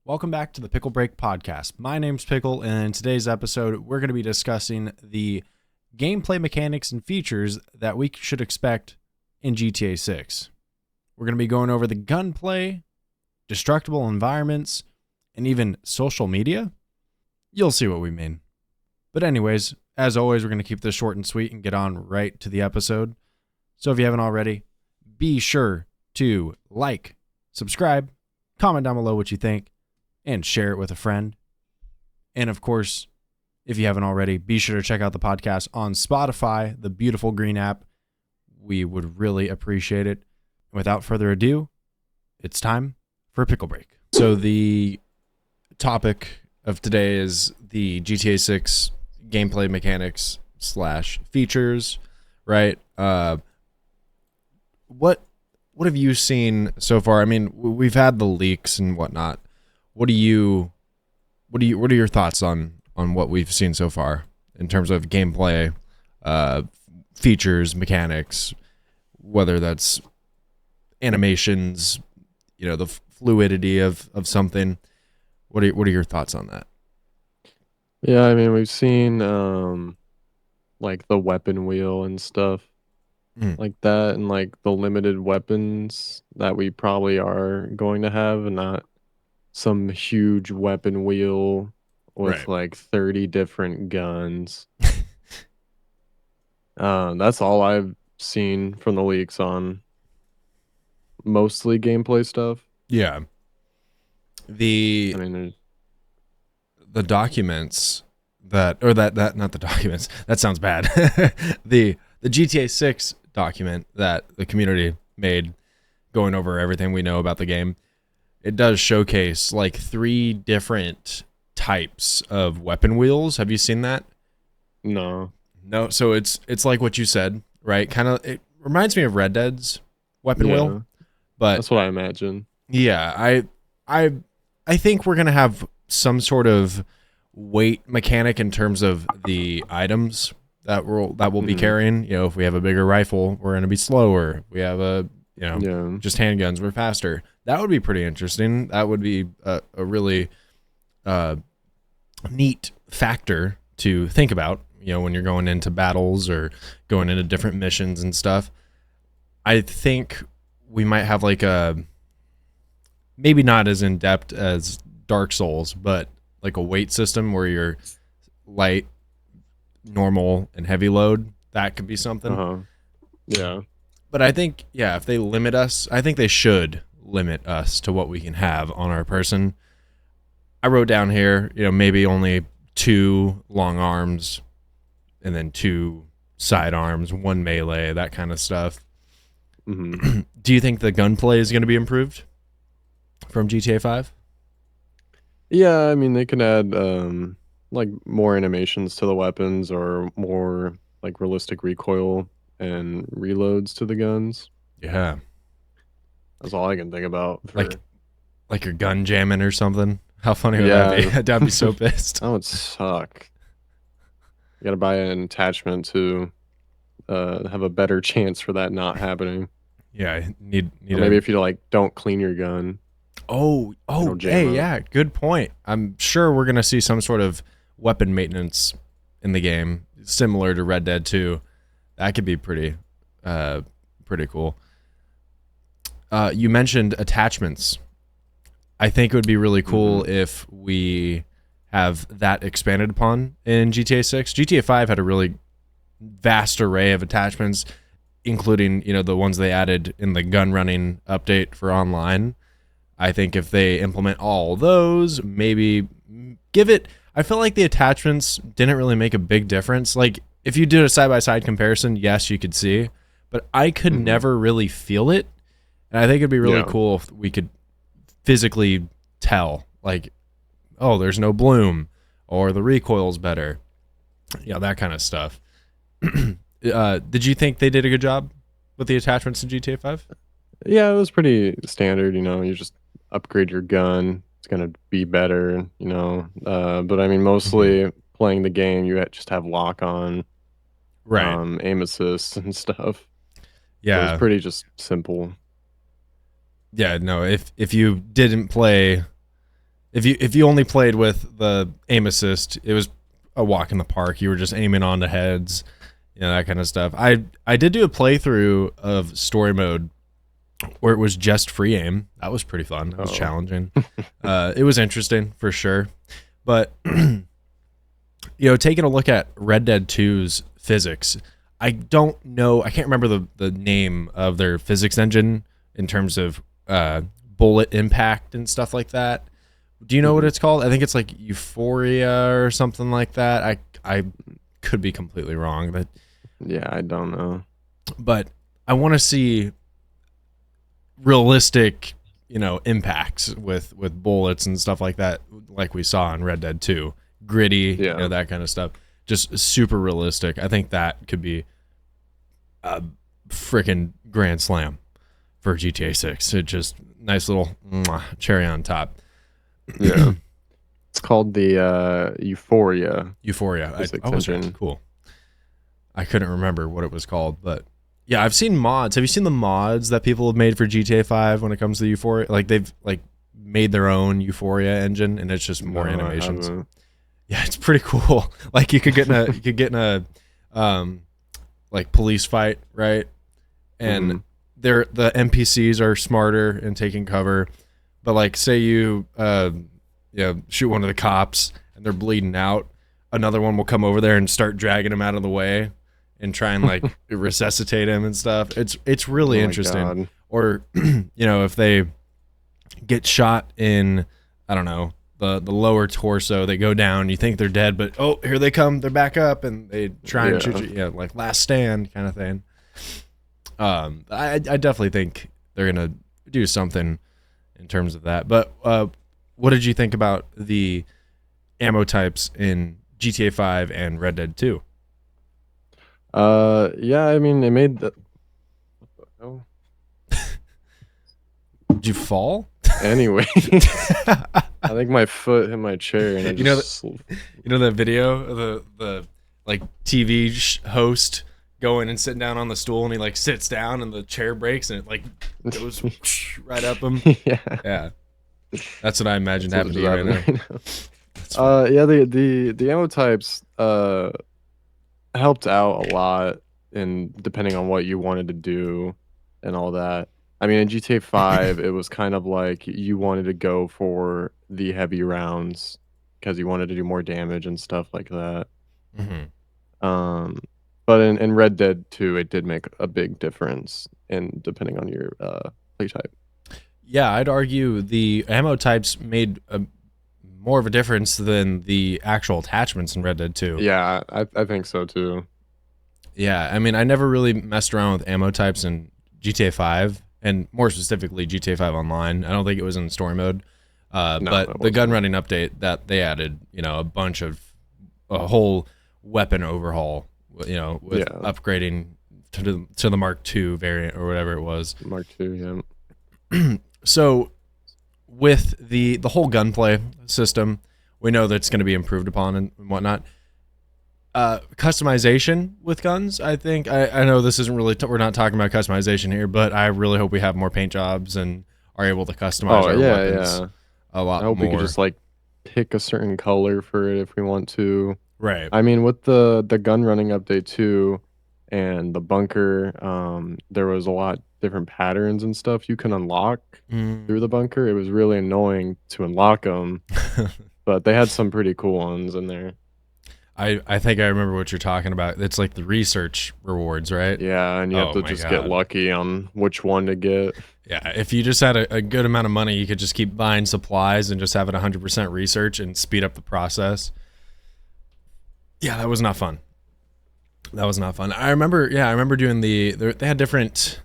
Welcome back to the Pickle Break podcast. My name's Pickle, and in today's episode, we're going to be discussing the gameplay mechanics and features that we should expect in GTA 6. We're going to be going over the gunplay, destructible environments, and even social media. You'll see what we mean. But anyways, as always, we're going to keep this short and sweet and get on right to the episode. So if you haven't already, be sure to like, subscribe, comment down below what you think, and share it with a friend. And of course, if you haven't already, be sure to check out the podcast on Spotify, the beautiful green app. We would really appreciate it. Without further ado, it's time for a pickle break. So the topic of today is the GTA 6 gameplay mechanics / features, right? What have you seen so far? I mean, we've had the leaks and whatnot. What are your thoughts on what we've seen so far in terms of gameplay, features, mechanics, whether that's animations, the fluidity of something? What are your thoughts on that? Yeah, I mean, we've seen like the weapon wheel and stuff Mm, like that, and like the limited weapons that we probably are going to have, and not some huge weapon wheel with right. like 30 different guns. That's all I've seen from the leaks on mostly gameplay stuff. Yeah. The I mean, the documents that not the documents. That sounds bad. the GTA 6 document that the community made going over everything we know about the game. It does showcase like 3 different types of weapon wheels. Have you seen that? no, No, so it's like what you said, right? Kind of it reminds me of Red Dead's weapon wheel, yeah, but that's what I imagine. yeah, I I think we're going to have some sort of weight mechanic in terms of the items that we'll be Hmm. carrying. If we have a bigger rifle, we're going to be slower. If we have Yeah, just handguns, we're faster. That would be pretty interesting. That would be a really uh, neat factor to think about, when you're going into battles or going into different missions and stuff. I think we might have like a, maybe not as in depth as Dark Souls, but like a weight system where you're light, normal, and heavy load. That could be something. uh-huh, yeah. But I think, yeah, if they limit us, I think they should limit us to what we can have on our person. I wrote down here, maybe only 2 long arms and then 2 side arms, 1 melee, that kind of stuff. Hmm. Do you think the gunplay is going to be improved from GTA 5? Yeah, I mean, they can add like more animations to the weapons, or more like realistic recoil and reloads to the guns. Yeah. That's all I can think about Like for. like your gun jamming or something. How funny would that be? Yeah, I'd be so pissed. that would suck. You gotta buy an attachment to have a better chance for that not happening. Yeah, need Or maybe a. if you like don't clean your gun, it'll jam Hey, up. yeah, good point. I'm sure we're gonna see some sort of weapon maintenance in the game, similar to Red Dead 2. That could be uh, pretty cool. You mentioned attachments. I think it would be really Hmm. cool if we have that expanded upon in GTA 6. GTA 5 had a really vast array of attachments, including, the ones they added in the gun running update for online. I think if they implement all those, maybe give it. I feel like the attachments didn't really make a big difference. Like, if you did a side by side comparison, yes, you could see, but I could Hmm. never really feel it. And I think it'd be really Yeah. cool if we could physically tell, like, oh, there's no bloom, or the recoil's better, that kind of stuff. Did you think they did a good job with the attachments in GTA 5? Yeah, it was pretty standard. You just upgrade your gun. It's gonna be better. But I mean, Hmm. mostly playing the game, you just have lock on, Right. aim assist and stuff. So it's Yeah. pretty just simple. Yeah. No. If you didn't play if you only played with the aim assist, it was a walk in the park. You were just aiming onto heads, that kind of stuff. I did do a playthrough of story mode where it was just free aim. That was pretty fun. It was challenging. It was interesting for sure. But taking a look at Red Dead 2's physics, I don't know. I can't remember the name of their physics engine in terms of bullet impact and stuff like that. Do you know what it's called? I think it's like Euphoria or something like that. I could be completely wrong, but yeah, I don't know. But I want to see realistic, impacts with bullets and stuff like that, like we saw in Red Dead 2. Gritty, that kind of stuff. Just super realistic. I think that could be a freaking grand slam for GTA 6. It just nice little cherry on top. Yeah. It's called the Euphoria. Euphoria. Cool. I couldn't remember what it was called, but yeah, I've seen mods. Have you seen the mods that people have made for GTA 5 when it comes to Euphoria? Like they've made their own Euphoria engine, and it's just more animations. Yeah, it's pretty cool. Like you could get in a like police fight, right? And the NPCs are smarter and taking cover. But like, say you shoot one of the cops and they're bleeding out, another one will come over there and start dragging him out of the way and try and like resuscitate him and stuff. It's really interesting. God. Or if they get shot in, I don't know, the lower torso, they go down, you think they're dead, but here they come, they're back up, and they try and shoot you, like Last Stand kind of thing. I definitely think they're gonna do something in terms of that. But what did you think about the ammo types in GTA 5 and Red Dead 2? Yeah, I mean, it made the. What the hell? Did you fall? Anyway, I think my foot hit my chair, and you know the video of the like TV host going and sitting down on the stool, and he like sits down and the chair breaks and it like goes right up him. Yeah, that's what I imagined happened to you right now. Yeah, the ammo types helped out a lot in depending on what you wanted to do and all that. I mean, in GTA 5, it was kind of like you wanted to go for the heavy rounds because you wanted to do more damage and stuff like that. But in Red Dead 2, it did make a big difference in depending on your play type. Yeah, I'd argue the ammo types made more of a difference than the actual attachments in Red Dead 2. Yeah, I think so too. Yeah, I mean, I never really messed around with ammo types in GTA 5, and more specifically GTA 5 Online. I don't think it was in story mode. But the gun running update that they added, a whole weapon overhaul, with upgrading to the Mark II variant or whatever it was. Mark II, yeah. So with the whole gunplay system, we know that's going to be improved upon and whatnot. Customization with guns, I think. I know this isn't really, we're not talking about customization here, but I really hope we have more paint jobs and are able to customize our weapons a lot more. I hope we could just like pick a certain color for it if we want to. Right. I mean, with the gun running update too, and the bunker, there was a lot different patterns and stuff you can unlock through the bunker. It was really annoying to unlock them, but they had some pretty cool ones in there. I think I remember what you're talking about. It's like the research rewards, right? Yeah, and you have to just get lucky on which one to get. Yeah, if you just had a good amount of money, you could just keep buying supplies and just have it 100% research and speed up the process. Yeah, that was not fun. I remember doing they had different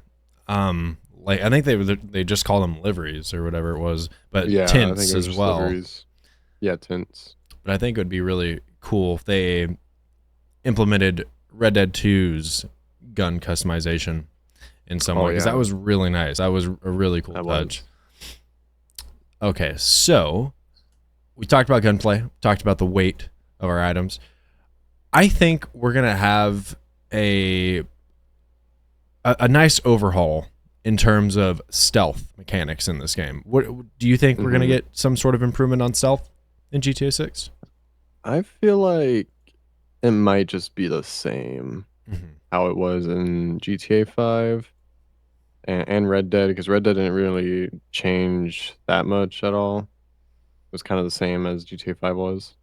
like I think they just call them liveries or whatever it was, but tints as well. Liveries. Yeah, tints. But I think it would be really cool if they implemented Red Dead 2's gun customization in some way, because that was really nice. That was a really cool touch. Okay, so we talked about gunplay, talked about the weight of our items. I think we're gonna have a nice overhaul in terms of stealth mechanics in this game. What do you think we're going to get some sort of improvement on stealth in GTA 6? I feel like it might just be the same how it was in GTA 5 and Red Dead, because Red Dead didn't really change that much at all. It was kind of the same as GTA 5 was.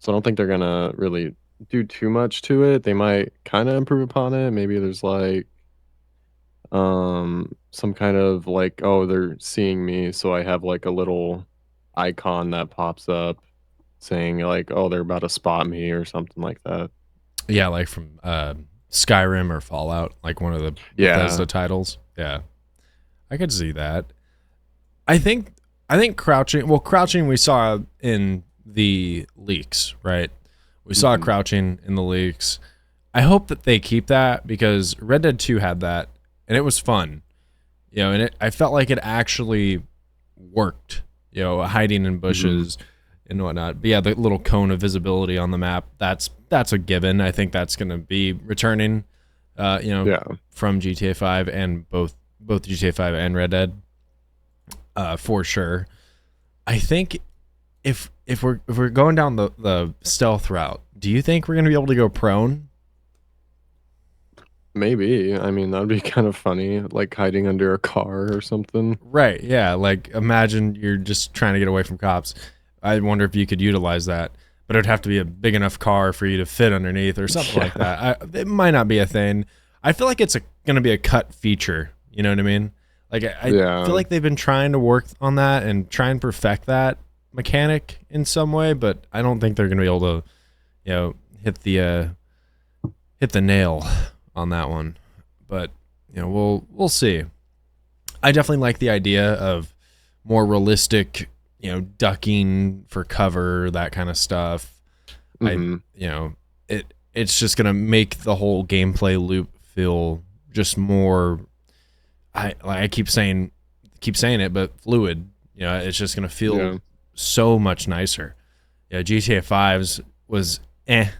So I don't think they're going to really do too much to it. They might kind of improve upon it. Maybe there's like some kind of like, oh, they're seeing me, so I have like a little icon that pops up saying like, oh, they're about to spot me or something like that. Yeah, like from Skyrim or Fallout, like one of the Bethesda titles. Yeah, I could see that. I think crouching. Well, crouching we saw in the leaks, right? We saw crouching in the leaks. I hope that they keep that, because Red Dead 2 had that, and it was fun, you know, and I felt like it actually worked, you know, hiding in bushes and whatnot. But yeah, the little cone of visibility on the map, that's a given. I think that's going to be returning, from GTA 5 and both GTA 5 and Red Dead, for sure. I think if we're going down the stealth route, do you think we're going to be able to go prone? Maybe. I mean, that'd be kind of funny, like hiding under a car or something. Right, yeah. Like, imagine you're just trying to get away from cops. I wonder if you could utilize that. But it'd have to be a big enough car for you to fit underneath or something like that. It might not be a thing. I feel like it's going to be a cut feature. You know what I mean? Like, I feel like they've been trying to work on that and try and perfect that mechanic in some way, but I don't think they're going to be able to, you know, hit the nail on that one. But, you know, we'll see. I definitely like the idea of more realistic, you know, ducking for cover, that kind of stuff. It's just gonna make the whole gameplay loop feel just more. I keep saying it, but fluid. You know, it's just gonna feel so much nicer. Yeah, GTA 5's was It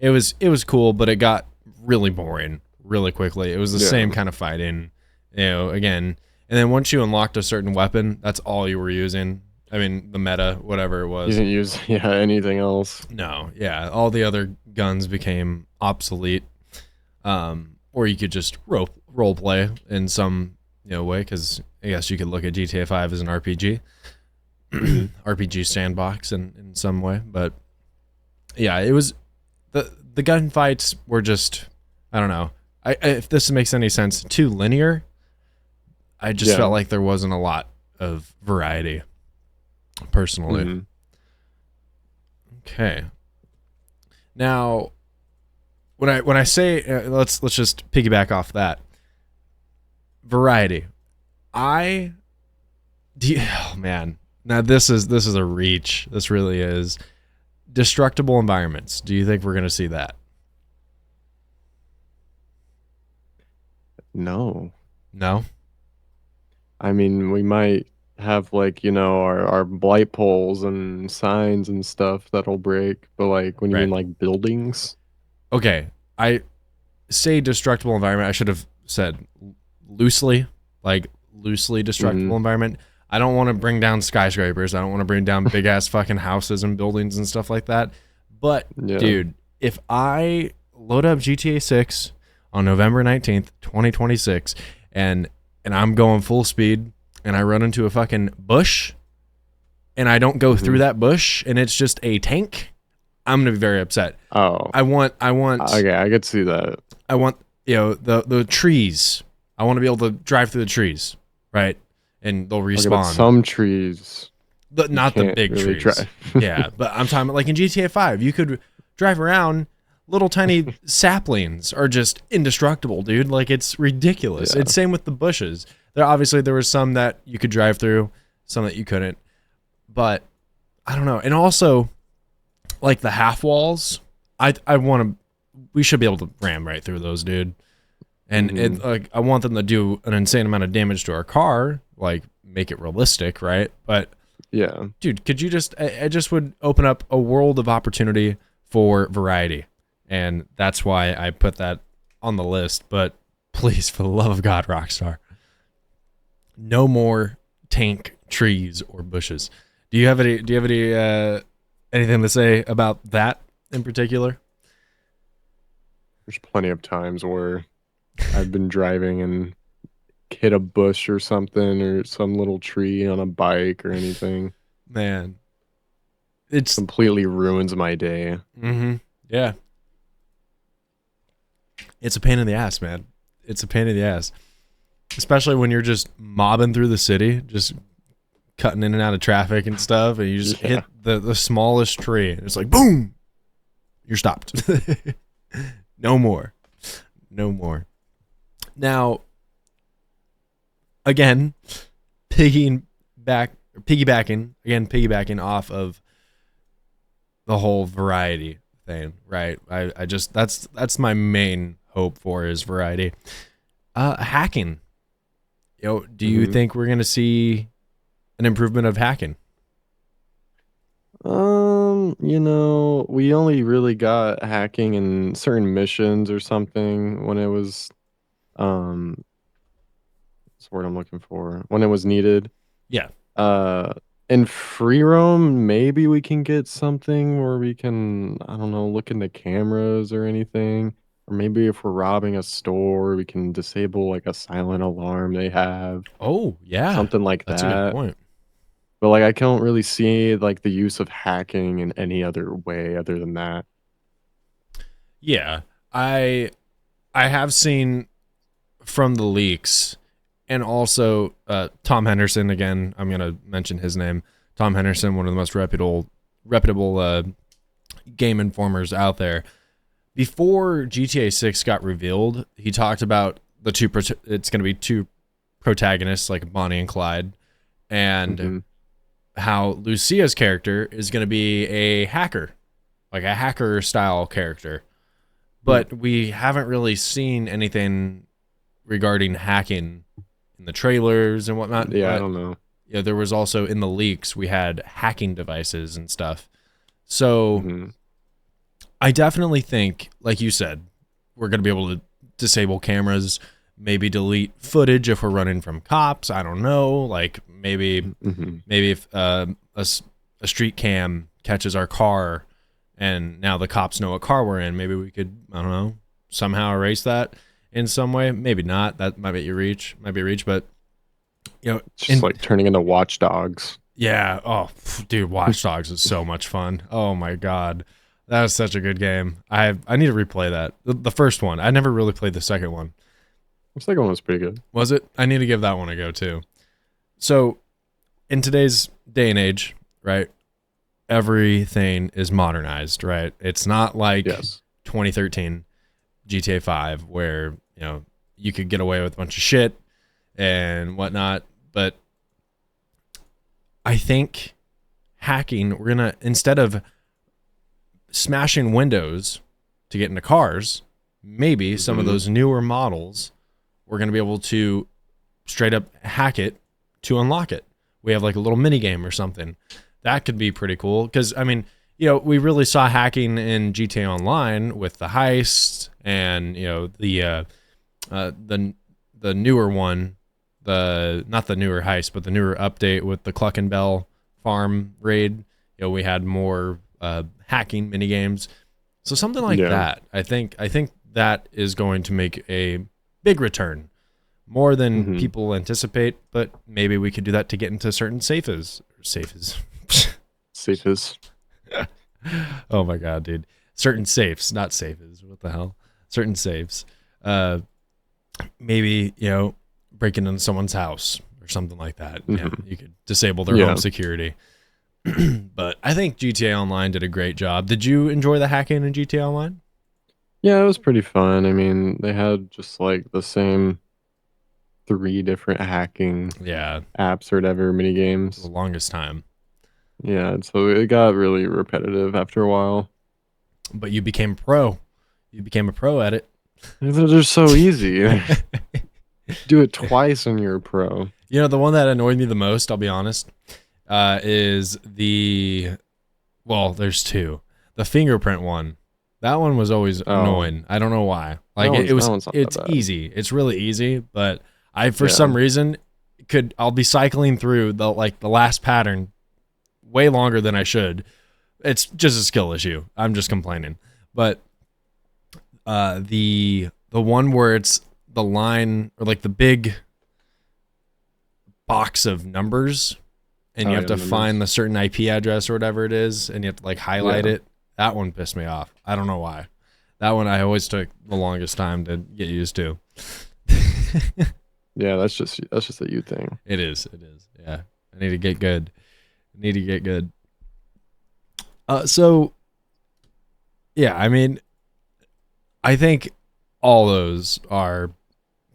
was cool, but it got really boring really quickly. It was the same kind of fighting, you know, again. And then once you unlocked a certain weapon, that's all you were using. I mean, the meta, whatever it was. You didn't use anything else. No, yeah. All the other guns became obsolete. Or you could just role play in some, you know, way, because I guess you could look at GTA 5 as an RPG. RPG sandbox in some way. But yeah, it was the gunfights were just, I don't know. If this makes any sense, too linear. I just felt like there wasn't a lot of variety, personally. Okay. Now, when I say let's just piggyback off that variety. Oh man, now this is a reach. This really is. Destructible environments. Do you think we're going to see that? No. I mean, we might have like, you know, our blight poles and signs and stuff that'll break, but like when you mean like buildings. Okay, I say destructible environment. I should have said loosely destructible environment. I don't want to bring down skyscrapers. I don't want to bring down big ass fucking houses and buildings and stuff like that. But dude, if I load up GTA 6 on November 19th, 2026, and I'm going full speed and I run into a fucking bush and I don't go through that bush and it's just a tank, I'm gonna be very upset. I want okay, I could see that. I want, you know, the trees. I want to be able to drive through the trees, right? And they'll respawn. Okay, but some trees, not the big really trees. Yeah, but I'm talking about like in GTA 5, you could drive around. Little tiny saplings are just indestructible, dude. Like, it's ridiculous. It's same with the bushes. There were some that you could drive through, some that you couldn't. But I don't know. And also, like the half walls, we should be able to ram right through those, dude. And like, I want them to do an insane amount of damage to our car, like make it realistic, right? But yeah, dude, could you I just would open up a world of opportunity for variety. And that's why I put that on the list. But Please, for the love of God, Rockstar. No more tank trees or bushes. Do you have any anything to say about that in particular? There's plenty of times where I've been driving and hit a bush or something or some little tree on a bike or anything. Man, it's Completely ruins my day. yeah. It's a pain in the ass, man. It's a pain in the ass. Especially when you're just mobbing through the city, just cutting in and out of traffic and stuff, and you just hit the smallest tree. And it's like, boom! You're stopped. No more. No more. Now, again, piggybacking off of the whole variety thing, right? I just that's my main hope for is variety. Hacking. Do you think we're gonna see an improvement of hacking? We only really got hacking in certain missions or something when it was what's the word I'm looking for? When it was needed. Yeah. In free roam, maybe we can get something where we can, I don't know, look into cameras or anything. Or maybe if we're robbing a store, we can disable like a silent alarm they have. Oh, yeah. Something like That's a good that. point. But like I can't really see like the use of hacking in any other way other than that. Yeah. I have seen from the leaks, and also Tom Henderson, again, I'm going to mention his name. Tom Henderson, one of the most reputable game informers out there. Before GTA 6 got revealed, he talked about it's going to be two protagonists, like Bonnie and Clyde, and how Lucia's character is going to be a hacker, like a hacker style character. But we haven't really seen anything regarding hacking in the trailers and whatnot. Yeah, but, I don't know. Yeah, there was also in the leaks, we had hacking devices and stuff. So I definitely think, like you said, we're going to be able to disable cameras, maybe delete footage if we're running from cops. I don't know. Like maybe if a street cam catches our car and now the cops know what car we're in, maybe we could, I don't know, somehow erase that in some way. Maybe not. That might be a reach, but it's just like turning into Watch Dogs. Yeah. Oh, dude, Watch Dogs is so much fun. Oh my God. That was such a good game. I need to replay that. The first one. I never really played the second one. The second one was pretty good. Was it? I need to give that one a go too. So, in today's day and age, right? Everything is modernized, right? It's not like 2013 GTA 5 where, you could get away with a bunch of shit and whatnot. But I think hacking, we're going to, instead of smashing windows to get into cars, maybe some of those newer models, we're going to be able to straight up hack it to unlock it. We have like a little mini game or something. That could be pretty cool. Because, I mean, we really saw hacking in GTA Online with the heist and, the newer one, not the newer heist, but the newer update with the Cluck and Bell farm raid. We had more hacking mini games. So something like that. I think that is going to make a big return, more than people anticipate. But maybe we could do that to get into certain safes. Oh my God, dude! Certain safes, not safes. What the hell? Certain safes. Maybe breaking into someone's house or something like that. Yeah, you could disable their home security. But I think GTA Online did a great job. Did you enjoy the hacking in GTA Online? Yeah, it was pretty fun. I mean, they had just like the same 3 different hacking apps or whatever, mini games. The longest time. Yeah, so it got really repetitive after a while. But you became pro. You became a pro at it. They're so easy. Do it twice and you're a pro. The one that annoyed me the most, I'll be honest, is there's 2. The fingerprint one. That one was always Oh, annoying. I don't know why. Like that it was, one's not that it's bad. easy. It's really easy, but I for Yeah. some reason I'll be cycling through the last pattern way longer than I should. It's just a skill issue. I'm just complaining. But the one where it's the line or like the big box of numbers and Oh you have yeah, to the find numbers. the certain IP address or whatever it is and you have to like highlight Yeah. it. That one pissed me off. I don't know why. That one I always took the longest time to get used to. Yeah, that's just a you thing. It is. It is. Yeah. I need to get good. I need to get good. So yeah, I mean, I think all those are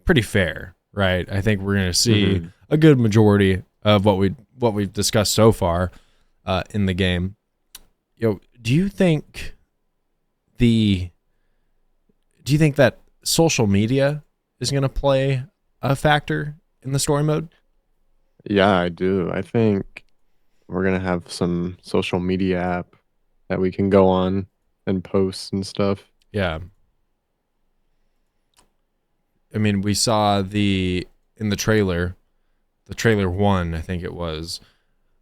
pretty fair, right? I think we're going to see Hmm. a good majority of what we've discussed so far in the game. Do you think the do you think that social media is going to play a factor in the story mode? Yeah, I do. I think we're gonna have some social media app that we can go on and post and stuff. Yeah. I mean, we saw in the trailer 1, I think it was,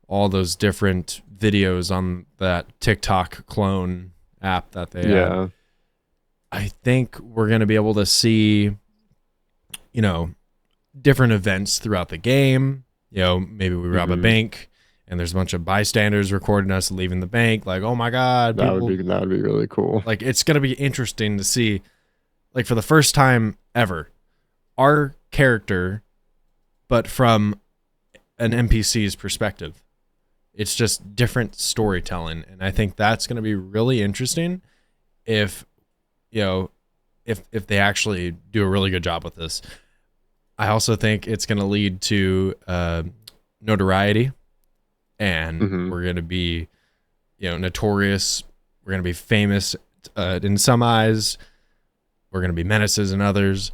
all those different videos on that TikTok clone app that they had. Yeah. I think we're going to be able to see, you know, different events throughout the game. Maybe we rob a Hmm. bank and there's a bunch of bystanders recording us leaving the bank. Like, oh my God, people. That would be really cool. Like, it's going to be interesting to see, like, for the first time ever, our character, but from an NPC's perspective. It's just different storytelling. And I think that's going to be really interesting if, if they actually do a really good job with this. I also think it's going to lead to notoriety, and Hmm. we're going to be, notorious. We're going to be famous in some eyes. We're going to be menaces in others,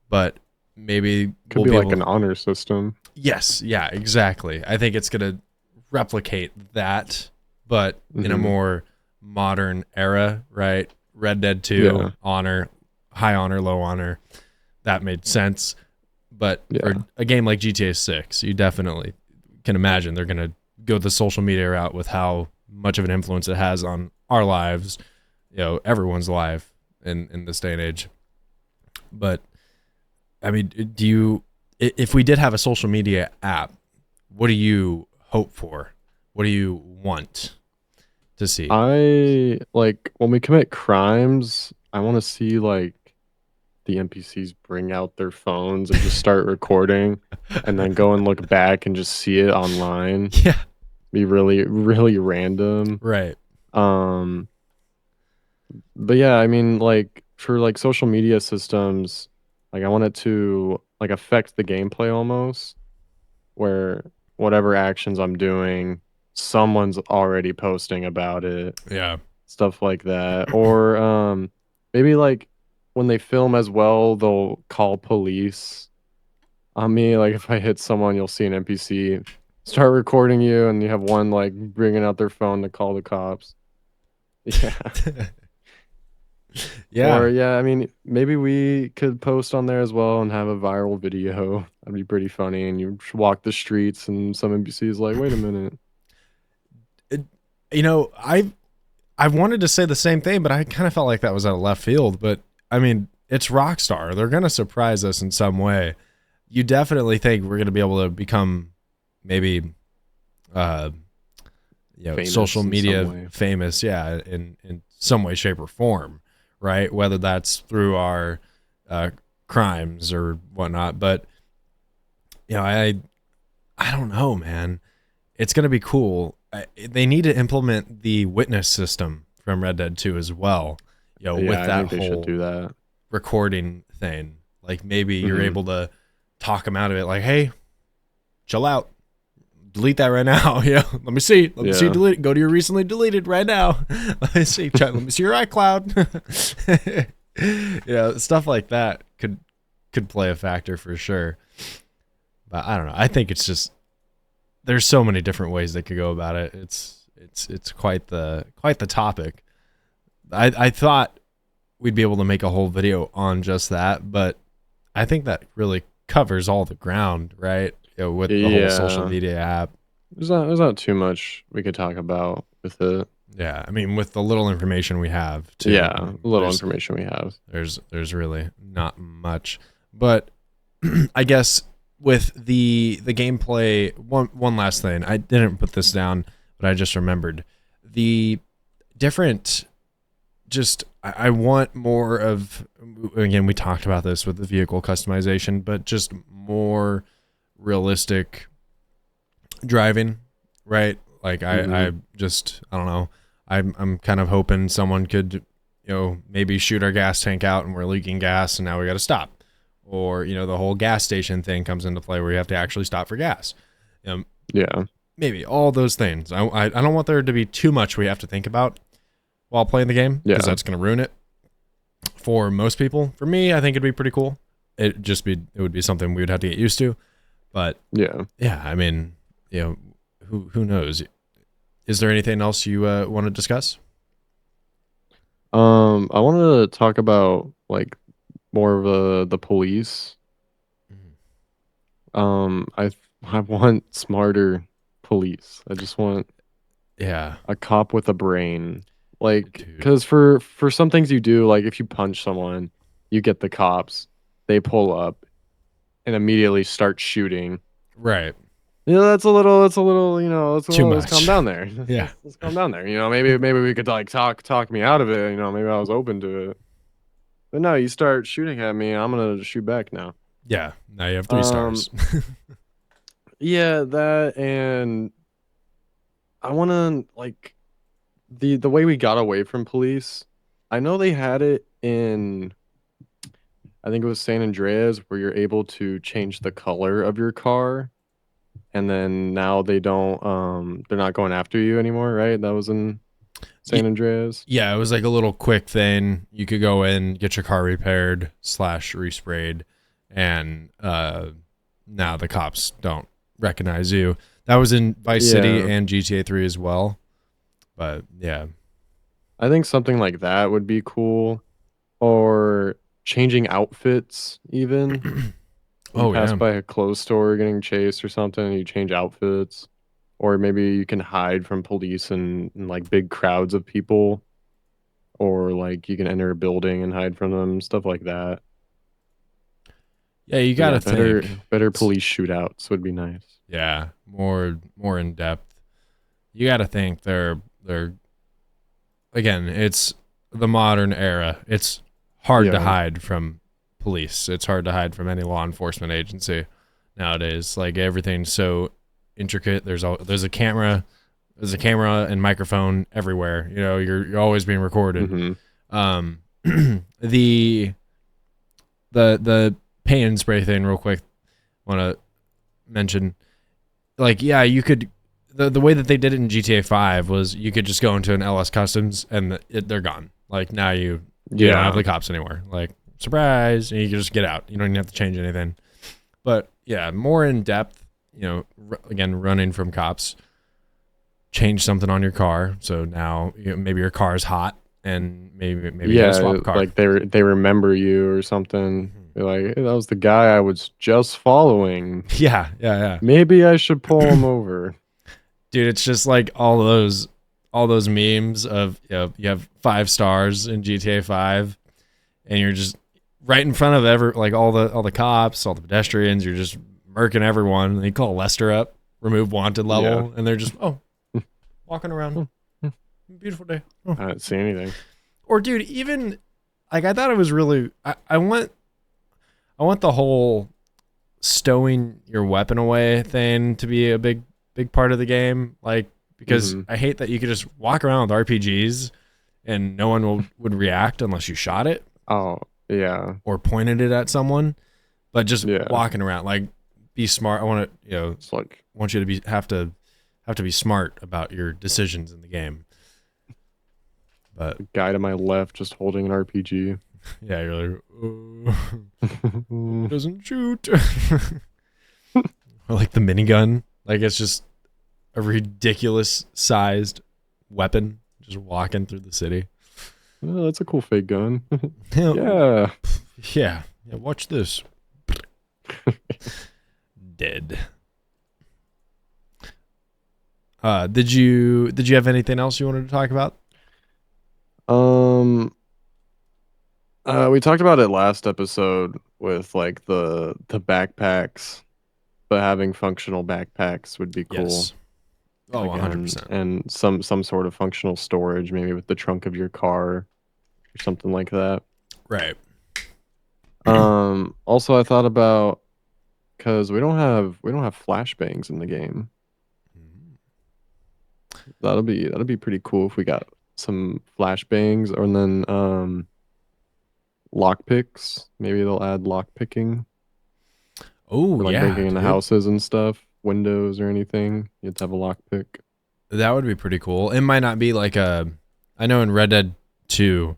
but maybe Could we'll be be like able. an honor system. Yes, yeah, exactly. I think it's going to replicate that, but in a Hmm. more modern era, right? Red Dead 2, Yeah. honor, high honor, low honor. That made sense. But for Yeah. a game like GTA 6, you definitely can imagine they're going to go the social media route with how much of an influence it has on our lives, everyone's life in this day and age. But I mean, if we did have a social media app, what do you hope for? What do you want to see? I like when we commit crimes, I want to see like the NPCs bring out their phones and just start recording and then go and look back and just see it online. Yeah, Be really, really random. right. Um, but yeah, I mean, like for like social media systems, like I want it to like affect the gameplay almost, where whatever actions I'm doing, someone's already posting about it, Yeah. stuff like that. Or maybe like when they film as well, they'll call police on me. Like if I hit someone, you'll see an NPC start recording you, and you have one like bringing out their phone to call the cops. Yeah. Or Yeah. yeah, I mean, maybe we could post on there as well and have a viral video. That'd be pretty funny. And you walk the streets, and some NPC is like, "Wait a minute." It, I've wanted to say the same thing, but I kind of felt like that was out of left field. But I mean, it's Rockstar. They're gonna surprise us in some way. You definitely think we're gonna be able to become maybe uh social Famous in some media way. famous, yeah, in some way, shape, or form, right? Whether that's through our uh, crimes or whatnot. But I don't know, man. It's gonna be cool. They need to implement the witness system from Red Dead 2 as well. Yeah, With I that think they should whole do that. recording thing, like maybe you're Hmm. able to talk them out of it. Like, hey, chill out. Delete that right now. Let me see. Let me see. Yeah. Delete it. Go to your recently deleted right now. Let me see. Let me see your iCloud. Stuff like that could play a factor for sure. But I don't know. I think it's just there's so many different ways they could go about it. It's quite the topic. I thought we'd be able to make a whole video on just that, but I think that really covers all the ground, right? With the whole social Yeah. media app. There's not too much we could talk about with it. Yeah, I mean, with the little information we have, too. I Yeah, mean, little information we have. there's really not much, but I guess with the gameplay, one last thing. I didn't put this down, but I just remembered the different. Just I want more of. Again, we talked about this with the vehicle customization, but just more realistic driving, right? Like I just I don't know. I'm kind of hoping someone could, maybe shoot our gas tank out and we're leaking gas and now we got to stop, or the whole gas station thing comes into play where you have to actually stop for gas. Yeah. Maybe all those things. I don't want there to be too much we have to think about while playing the game, because that's going to ruin it for most people. For me, I think it'd be pretty cool. It would be something we would have to get used to. But yeah, I mean, who knows? Is there anything else you want to discuss? I wanted to talk about like more of the police. I want smarter police. I just want a cop with a brain. Like, because for some things you do, like if you punch someone, you get the cops. They pull up and immediately start shooting. Right. That's a little, Too much. let's calm down there. Yeah. Let's calm down there. Maybe we could like talk me out of it. Maybe I was open to it. But no, you start shooting at me, I'm gonna shoot back now. Yeah. Now you have 3 stars. Yeah, that, and I want to like the way we got away from police. I know they had it in, I think it was San Andreas, where you're able to change the color of your car, and then now they don't they're not going after you anymore, right? That was in San Andreas. Yeah, it was like a little quick thing. You could go in, get your car repaired / resprayed, and now the cops don't recognize you. That was in Vice City and GTA 3 as well. But yeah, I think something like that would be cool, or changing outfits even. You pass by a clothes store getting chased or something, and you change outfits. Or maybe you can hide from police in like big crowds of people. Or like you can enter a building and hide from them, stuff like that. Yeah, you gotta think. Better police shootouts would be nice. Yeah, more in depth. You gotta think they're again, it's the modern era. It's hard to hide from police. It's hard to hide from any law enforcement agency nowadays. Like everything's so intricate. There's a camera and microphone everywhere. You're always being recorded. The paint and spray thing real quick. Want to mention, like, yeah, you could. The way that they did it in GTA 5 was you could just go into an LS Customs and they're gone. Like now you don't have the cops anymore. Like surprise, and you can just get out. You don't even have to change anything. But yeah, more in depth. Again, running from cops. Change something on your car, so now maybe your car is hot, and maybe you gotta swap a car. Like they remember you or something. They're like, hey, that was the guy I was just following. Yeah. Maybe I should pull him over. Dude, it's just like all those memes of you have 5 stars in GTA 5, and you're just right in front of all the cops, all the pedestrians. You're just murking everyone. And they call Lester up, remove wanted level, and they're just walking around. Beautiful day. I didn't see anything. Or dude, even like I thought it was really. I want the whole stowing your weapon away thing to be a big part of the game, like, because I hate that you could just walk around with RPGs and no one would react unless you shot it. Oh yeah. Or pointed it at someone, but just walking around, like, be smart. I want to, it's like, want you to have to be smart about your decisions in the game. But the guy to my left just holding an RPG. Yeah, you're like, it doesn't shoot. Or like the minigun. Like it's just a ridiculous sized weapon just walking through the city. Oh, that's a cool fake gun. Yeah. Yeah. Yeah. Watch this. Dead. Did you have anything else you wanted to talk about? Um, we talked about it last episode with like the backpacks, but having functional backpacks would be cool Yes. Oh, again, 100%. and some sort of functional storage, maybe with the trunk of your car or something like that. Right. Also I thought about because we don't have flashbangs in the game. That'll be pretty cool if we got some flashbangs or then lock picks. Maybe they'll add lock picking Oh, for like yeah, breaking into dude. houses and stuff, windows or anything. You have to have a lock pick. That would be pretty cool. It might not be like I know in Red Dead 2,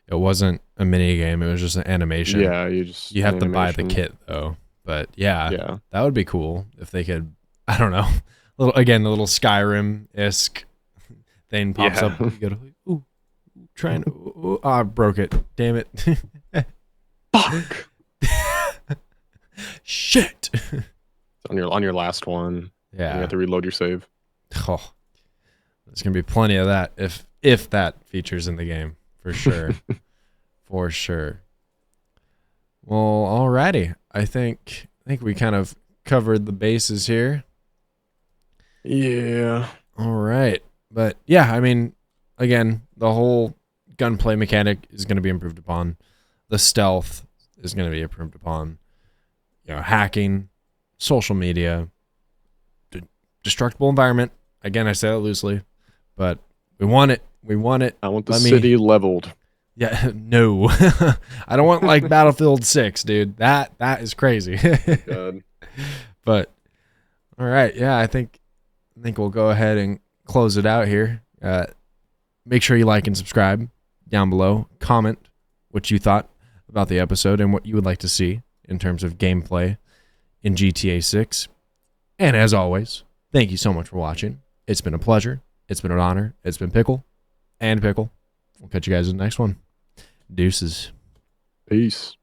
it wasn't a mini game. It was just an animation. Yeah, you just You an have to buy the animation. kit though. But yeah, Yeah. that would be cool if they could. I don't know. The little Skyrim-esque thing pops up. Yeah. You go, ooh, trying to. Ooh, I broke it. Damn it. Fuck. Shit. On your last one. You Yeah. have to reload your save. Oh, there's gonna be plenty of that if that features in the game for sure. For sure. Well, alrighty. I think we kind of covered the bases here. Yeah. All right. But yeah, I mean, again, the whole gunplay mechanic is going to be improved upon. The stealth is going to be improved upon. Hacking, social media, destructible environment. Again, I say that loosely, but we want it. We want it. I want the city leveled. Yeah, no. I don't want like Battlefield 6, dude. That is crazy. God. But all right, yeah, I think we'll go ahead and close it out here. Make sure you like and subscribe down below. Comment what you thought about the episode and what you would like to see in terms of gameplay in GTA 6. And as always, thank you so much for watching. It's been a pleasure. It's been an honor. It's been Pickle and Pickle. We'll catch you guys in the next one. Deuces. Peace.